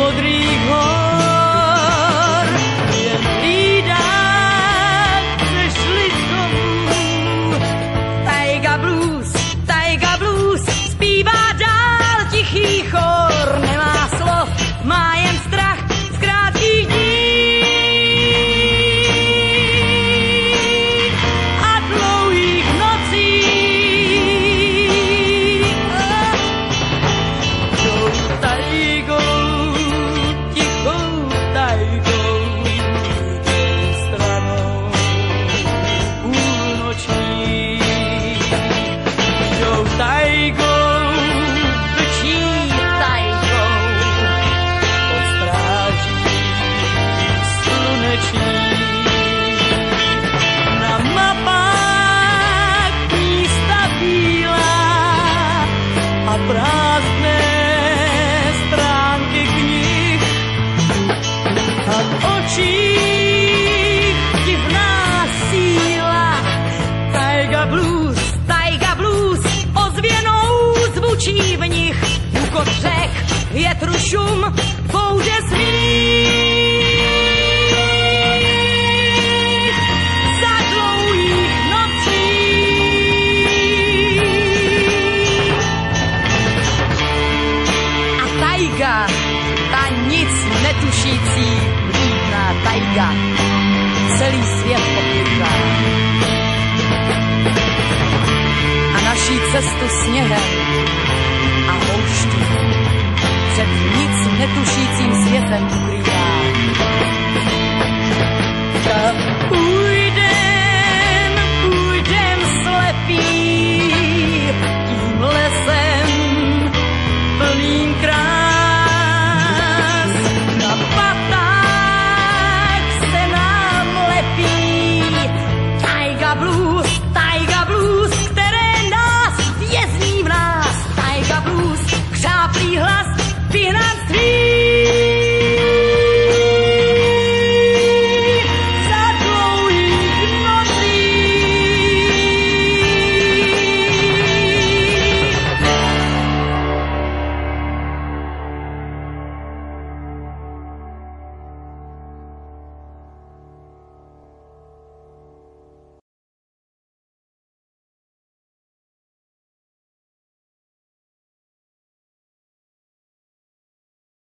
modrých hor. Jen hlídat přešli z domů. Taiga blues, zpívá dál tichý chor. Nemá slov, má jen strach z krátkých dní a dlouhých nocí. Jdou taigou, tichou taigou, stranou půlnoční. Jdou taigou, vlčí taigou, pod stráží sluneční. Na mapách místa bílá a prázdné stránky knih a v očích divná síla. Taiga blues, ozvěnou zvučí v nich. Úkot řek, větru šum, bouře smích za dlouhých nocí. A taiga, ta nic netušící, vlídná taiga, celý svět pokrývá. A naší cestu sněhem a houští před nic netušícím světem ukrývá.